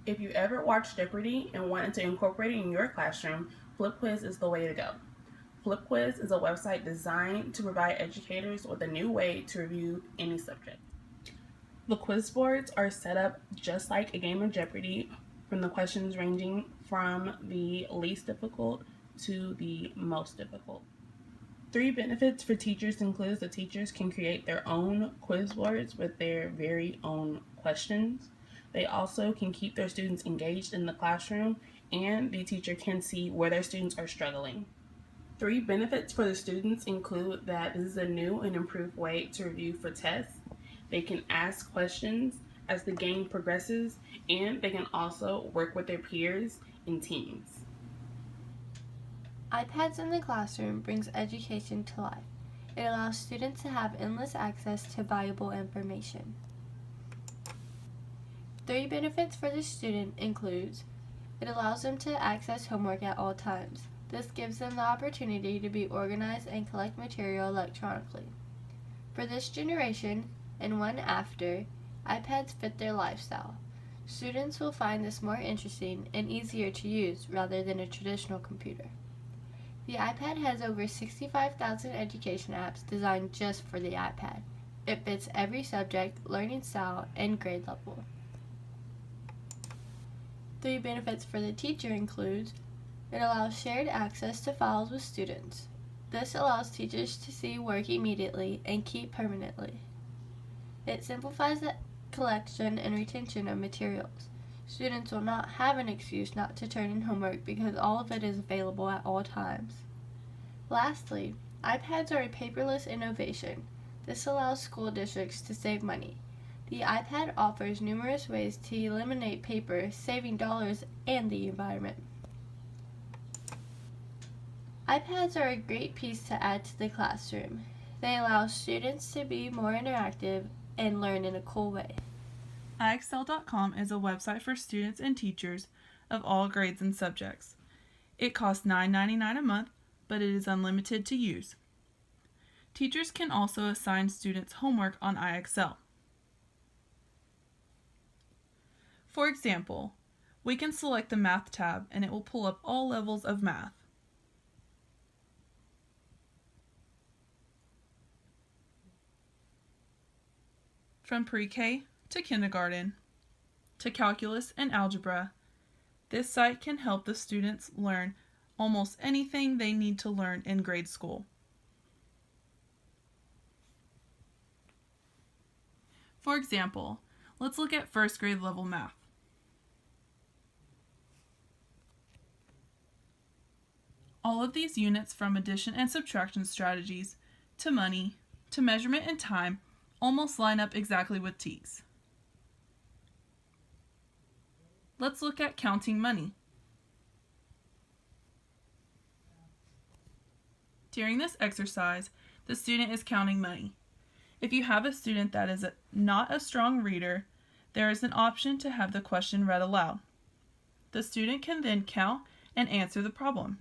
If you ever watched Jeopardy and wanted to incorporate it in your classroom, FlipQuiz is the way to go. FlipQuiz is a website designed to provide educators with a new way to review any subject. The quiz boards are set up just like a game of Jeopardy, from the questions ranging from the least difficult to the most difficult. Three benefits for teachers includes the teachers can create their own quiz boards with their very own questions. They also can keep their students engaged in the classroom, and the teacher can see where their students are struggling. Three benefits for the students include that this is a new and improved way to review for tests. They can ask questions as the game progresses, and they can also work with their peers in teams. iPads in the classroom brings education to life. It allows students to have endless access to valuable information. Three benefits for the student includes it allows them to access homework at all times. This gives them the opportunity to be organized and collect material electronically. For this generation and one after, iPads fit their lifestyle. Students will find this more interesting and easier to use rather than a traditional computer. The iPad has over 65,000 education apps designed just for the iPad. It fits every subject, learning style, and grade level. Three benefits for the teacher include it allows shared access to files with students. This allows teachers to see work immediately and keep permanently. It simplifies the collection and retention of materials. Students will not have an excuse not to turn in homework because all of it is available at all times. Lastly, iPads are a paperless innovation. This allows school districts to save money. The iPad offers numerous ways to eliminate paper, saving dollars and the environment. iPads are a great piece to add to the classroom. They allow students to be more interactive and learn in a cool way. iExcel.com is a website for students and teachers of all grades and subjects. It costs $9.99 a month, but it is unlimited to use. Teachers can also assign students homework on iExcel. For example, we can select the Math tab and it will pull up all levels of math. From pre-K to kindergarten to calculus and algebra, this site can help the students learn almost anything they need to learn in grade school. For example, let's look at first grade level math. All of these units, from addition and subtraction strategies to money to measurement and time, almost line up exactly with TEKS. Let's look at counting money. During this exercise, the student is counting money. If you have a student that is not a strong reader, there is an option to have the question read aloud. The student can then count and answer the problem.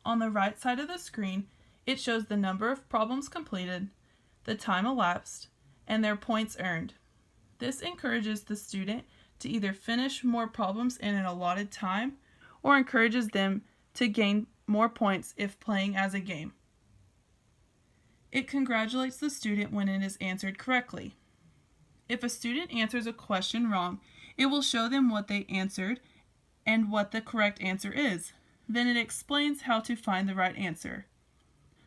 On the right side of the screen, it shows the number of problems completed, the time elapsed, and their points earned. This encourages the student to either finish more problems in an allotted time or encourages them to gain more points if playing as a game. It congratulates the student when it is answered correctly. If a student answers a question wrong, it will show them what they answered and what the correct answer is. Then it explains how to find the right answer.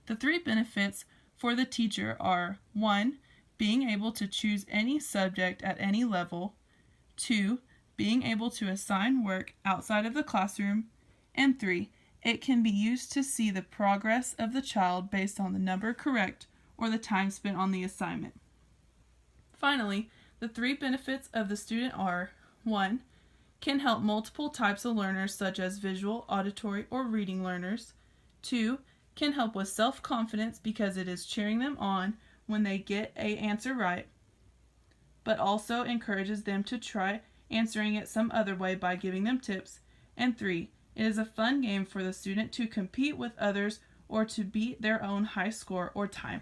The three benefits for the teacher are 1. Being able to choose any subject at any level, 2. Being able to assign work outside of the classroom, and 3. It can be used to see the progress of the child based on the number correct or the time spent on the assignment. Finally, the three benefits of the student are 1. Can help multiple types of learners such as visual, auditory, or reading learners. 2. Can help with self-confidence because it is cheering them on when they get an answer right, but also encourages them to try answering it some other way by giving them tips. And 3. It is a fun game for the student to compete with others or to beat their own high score or time.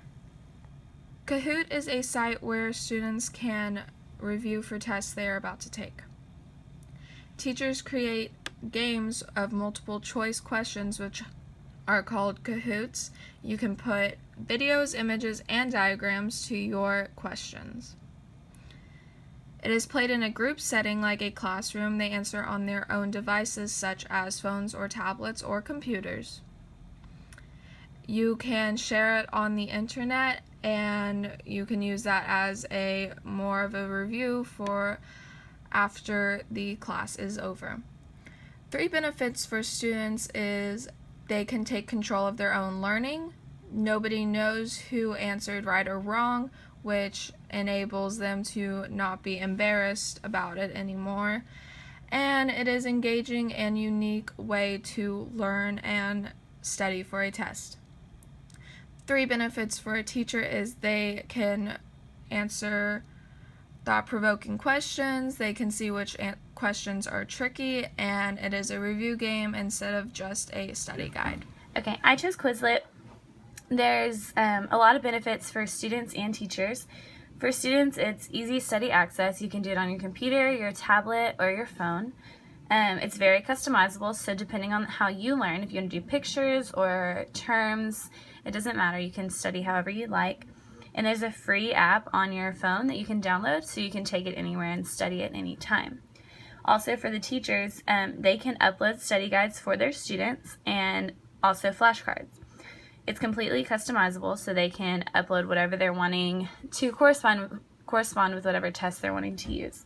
Kahoot is a site where students can review for tests they are about to take. Teachers create games of multiple choice questions which are called Kahoots. You can put videos, images, and diagrams to your questions. It is played in a group setting like a classroom. They answer on their own devices such as phones or tablets or computers. You can share it on the internet and you can use that as more of a review for after the class is over. 3 benefits for students is they can take control of their own learning. Nobody knows who answered right or wrong, which enables them to not be embarrassed about it anymore. And it is engaging and unique way to learn and study for a test. 3 benefits for a teacher is they can answer thought-provoking questions, they can see which questions are tricky, and it is a review game instead of just a study guide. Okay, I chose Quizlet. There's a lot of benefits for students and teachers. For students, it's easy study access. You can do it on your computer, your tablet, or your phone. It's very customizable, so depending on how you learn, if you want to do pictures or terms, it doesn't matter. You can study however you like. And there's a free app on your phone that you can download so you can take it anywhere and study at any time. Also for the teachers, they can upload study guides for their students and also flashcards. It's completely customizable so they can upload whatever they're wanting to correspond with whatever test they're wanting to use.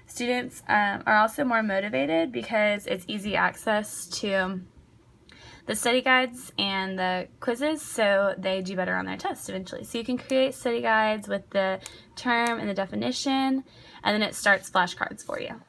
Students are also more motivated because it's easy access to the study guides and the quizzes, so they do better on their tests eventually. So you can create study guides with the term and the definition, and then it starts flashcards for you.